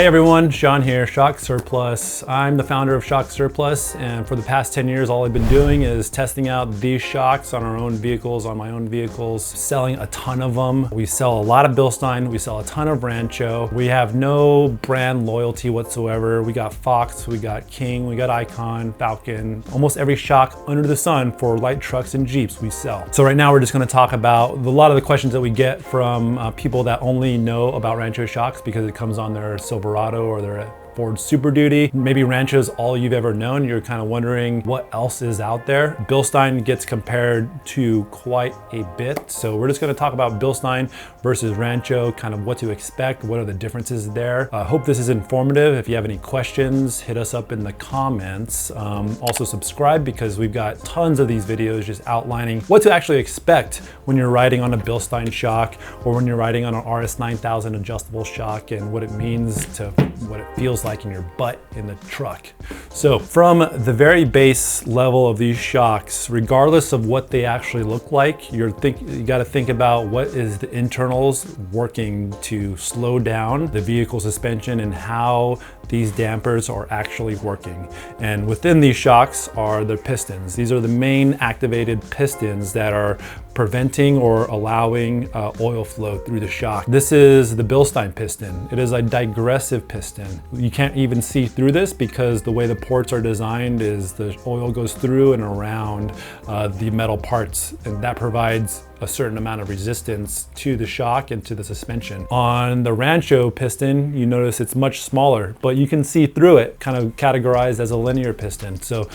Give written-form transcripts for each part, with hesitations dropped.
Hey everyone, Sean here, Shock Surplus. I'm the founder of Shock Surplus, and for the past 10 years, all I've been doing is testing out these shocks on our own vehicles, on my own vehicles, selling a ton of them. We sell a lot of Bilstein, we sell a ton of Rancho. We have no brand loyalty whatsoever. We got Fox, we got King, we got Icon, Falcon, almost every shock under the sun for light trucks and Jeeps we sell. So right now we're just gonna talk about a lot of the questions that we get from people that only know about Rancho shocks because it comes on their Silverado or their Ford Super Duty. Maybe Rancho's all you've ever known. You're kind of wondering what else is out there. Bilstein gets compared to quite a bit. So we're just going to talk about Bilstein versus Rancho, kind of what to expect, what are the differences there. I hope this is informative. If you have any questions, hit us up in the comments. Also subscribe because we've got tons of these videos just outlining what to actually expect when you're riding on a Bilstein shock or when you're riding on an RS9000 adjustable shock and what it means to what it feels like in your butt in the truck. So from the very base level of these shocks, regardless of what they actually look like, you got to think about what is the internals working to slow down the vehicle suspension and how these dampers are actually working. And within these shocks are the pistons. These are the main activated pistons that are preventing or allowing oil flow through the shock. This is the Bilstein piston. It is a digressive piston. You can't even see through this because the way the ports are designed is the oil goes through and around the metal parts, and that provides a certain amount of resistance to the shock and to the suspension. On the Rancho piston, you notice it's much smaller, but you can see through it, kind of categorized as a linear piston. So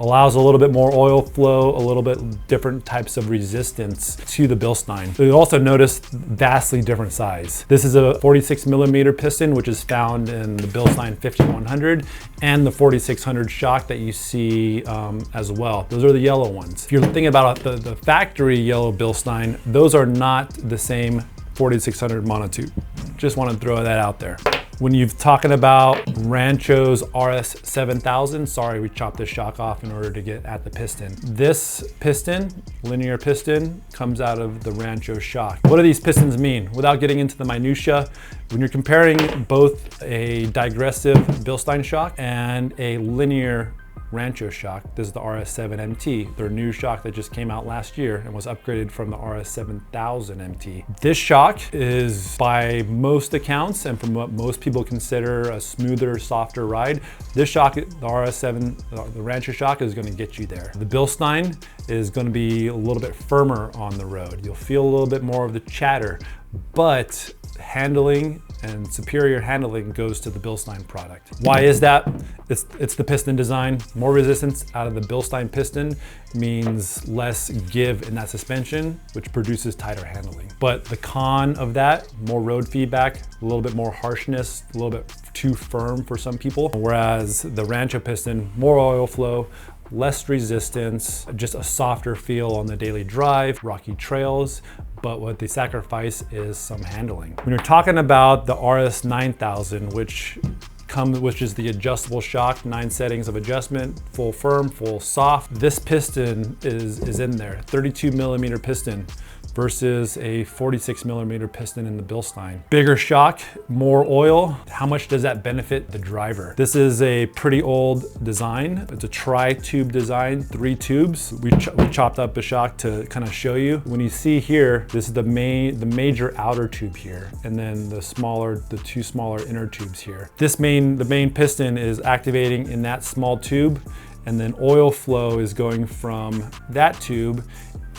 allows a little bit more oil flow, a little bit different types of resistance to the Bilstein. So you also notice vastly different size. This is a 46mm piston, which is found in the Bilstein 5100 and the 4600 shock that you see as well. Those are the yellow ones. If you're thinking about the factory yellow Bilstein, those are not the same 4600 monotube. Just want to throw that out there. When you're talking about Rancho's RS7000, sorry, we chopped this shock off in order to get at the piston. This piston, linear piston, comes out of the Rancho shock. What do these pistons mean? Without getting into the minutia, when you're comparing both a digressive Bilstein shock and a linear Rancho shock, this is the RS7MT, their new shock that just came out last year and was upgraded from the RS9000MT. This shock is, by most accounts and from what most people consider a smoother, softer ride, this shock, the the Rancho shock, is going to get you there. The Bilstein is going to be a little bit firmer on the road. You'll feel a little bit more of the chatter, but handling and superior handling goes to the Bilstein product. Why is that? It's the piston design. More resistance out of the Bilstein piston means less give in that suspension, which produces tighter handling. But the con of that, more road feedback, a little bit more harshness, a little bit too firm for some people. Whereas the Rancho piston, more oil flow, less resistance, just a softer feel on the daily drive, rocky trails, but what they sacrifice is some handling. When you're talking about the RS9000, which is the adjustable shock, 9 settings of adjustment, full firm, full soft, this piston is in there, 32mm piston versus a 46mm piston in the Bilstein. Bigger shock, more oil. How much does that benefit the driver? This is a pretty old design. It's a tri-tube design, 3 tubes. We chopped up a shock to kind of show you. When you see here, this is the major outer tube here, and then the 2 smaller inner tubes here. The main piston is activating in that small tube, and then oil flow is going from that tube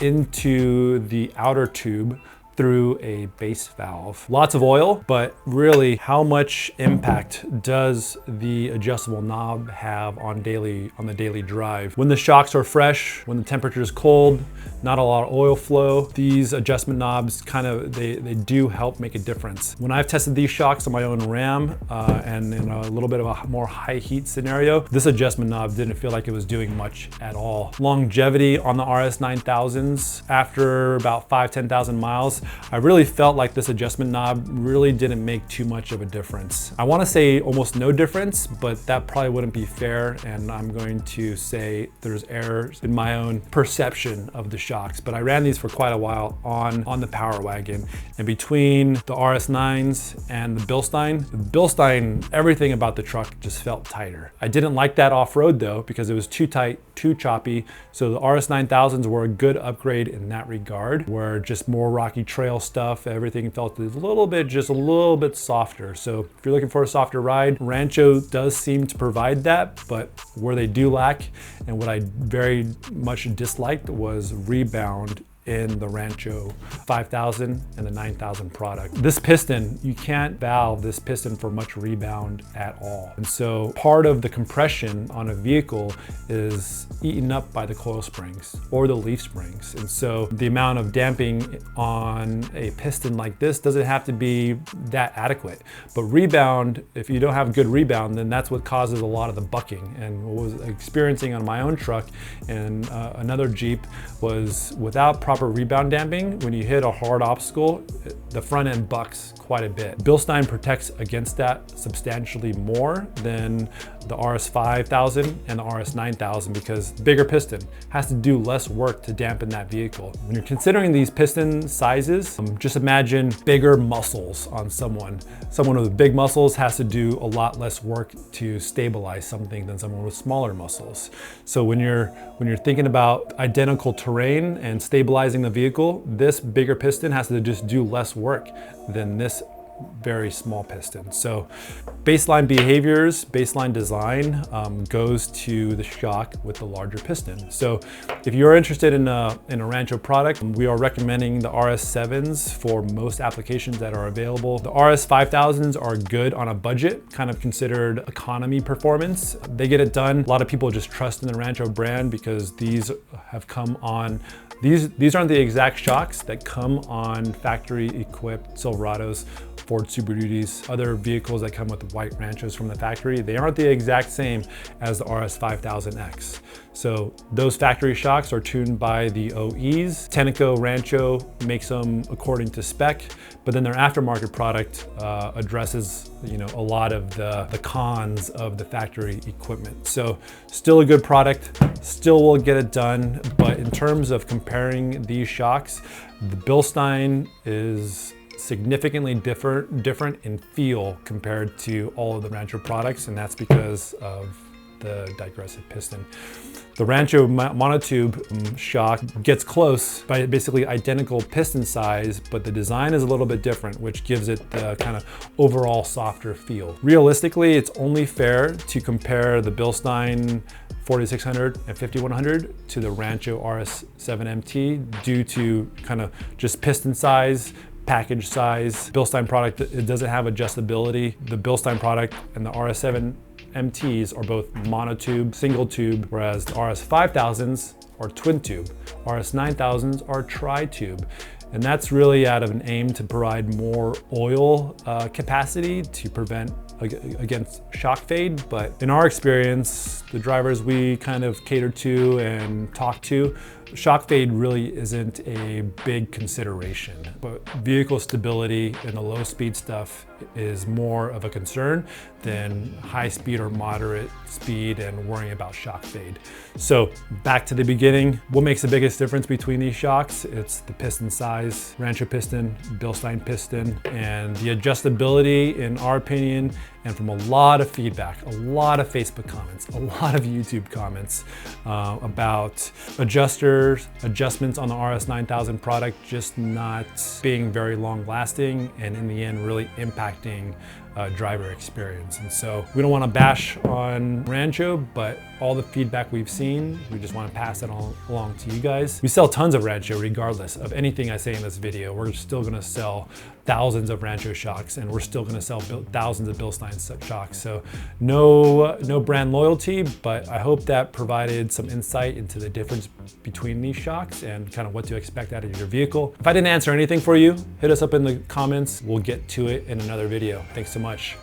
into the outer tube through a base valve. Lots of oil, but really how much impact does the adjustable knob have on the daily drive? When the shocks are fresh, when the temperature is cold, not a lot of oil flow, these adjustment knobs they do help make a difference. When I've tested these shocks on my own Ram and in a little bit of a more high heat scenario, this adjustment knob didn't feel like it was doing much at all. Longevity on the RS9000s, after about 5,000 to 10,000 miles, I really felt like this adjustment knob really didn't make too much of a difference. I want to say almost no difference, but that probably wouldn't be fair, and I'm going to say there's errors in my own perception of the shocks. But I ran these for quite a while on the Power Wagon, and between the RS9s and the Bilstein, everything about the truck just felt tighter. I didn't like that off-road though, because it was too tight, too choppy. So the RS9000s were a good upgrade in that regard, where just more rocky trail stuff, everything felt just a little bit softer. So if you're looking for a softer ride, Rancho does seem to provide that, but where they do lack, and what I very much disliked, was Rebound in the Rancho 5000 and the 9000 product. This piston, you can't valve this piston for much rebound at all. And so part of the compression on a vehicle is eaten up by the coil springs or the leaf springs. And so the amount of damping on a piston like this doesn't have to be that adequate. But rebound, if you don't have good rebound, then that's what causes a lot of the bucking. And what I was experiencing on my own truck and another Jeep was, without proper rebound damping, when you hit a hard obstacle, the front end bucks quite a bit. Bilstein protects against that substantially more than the RS5000 and the RS9000, because bigger piston has to do less work to dampen that vehicle. When you're considering these piston sizes, just imagine bigger muscles on someone. Someone with big muscles has to do a lot less work to stabilize something than someone with smaller muscles. So when you're thinking about identical terrain and stabilizing the vehicle, this bigger piston has to just do less work than this very small piston. So baseline behaviors, baseline design goes to the shock with the larger piston. So if you're interested in a Rancho product, we are recommending the RS7s for most applications that are available. The RS5000s are good on a budget, kind of considered economy performance. They get it done. A lot of people just trust in the Rancho brand because these have come on. These aren't the exact shocks that come on factory equipped Silverados, Ford Super Duties, other vehicles that come with white Ranchos from the factory. They aren't the exact same as the RS5000X. So those factory shocks are tuned by the OEs. Tenneco Rancho makes them according to spec, but then their aftermarket product addresses, a lot of the cons of the factory equipment. So still a good product, still will get it done, but in terms of comparing these shocks, the Bilstein is significantly different in feel compared to all of the Rancho products, and that's because of the digressive piston. The Rancho monotube shock gets close by basically identical piston size, but the design is a little bit different, which gives it the kind of overall softer feel. Realistically, it's only fair to compare the Bilstein 4600 and 5100 to the Rancho RS7MT due to kind of just piston size, package size. Bilstein product, it doesn't have adjustability. The Bilstein product and the RS7MTs are both monotube, single tube, whereas the RS5000s are twin tube. RS9000s are tri-tube. And that's really out of an aim to provide more oil capacity to prevent against shock fade. But in our experience, the drivers we kind of cater to and talk to, shock fade really isn't a big consideration. But vehicle stability and the low speed stuff is more of a concern than high speed or moderate speed and worrying about shock fade. So back to the beginning, what makes the biggest difference between these shocks? It's the piston size, Rancho piston, Bilstein piston, and the adjustability, in our opinion, and from a lot of feedback, a lot of Facebook comments, a lot of YouTube comments about adjustments on the RS9000 product just not being very long lasting, and in the end really impacting driver experience. And so we don't want to bash on Rancho, but all the feedback we've seen, we just want to pass it along to you guys. We sell tons of Rancho regardless of anything I say in this video. We're still going to sell thousands of Rancho shocks, and we're still going to sell thousands of Bilstein shocks. So no brand loyalty, but I hope that provided some insight into the difference between these shocks and kind of what to expect out of your vehicle. If I didn't answer anything for you, hit us up in the comments. We'll get to it in another video. Thanks so much.